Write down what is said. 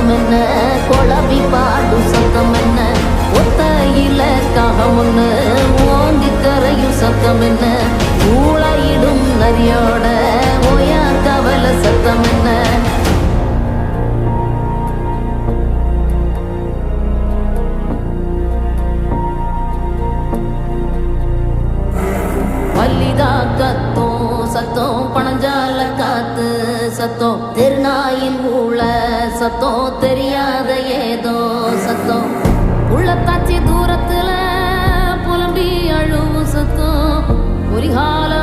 சத்தம் என்ன, குழவி பாடும் சத்தம் என்ன, ஒத்தையில காகமுன்னு ஓங்கி கரையும் சத்தம் என்ன, ஊழையிடும் நரியோட ஓயா கவலை சத்தம் என்ன. மல்லிகா கத்தோம் சத்தம், பணஞ்சால காத்து சத்தம், திருநாயின் ஊழ சத்தம், தெரியாத ஏதோ சத்தம், உள்ளத்தாச்சி தூரத்துல புலம்பி அழுவும் சத்தம், ஒரு கால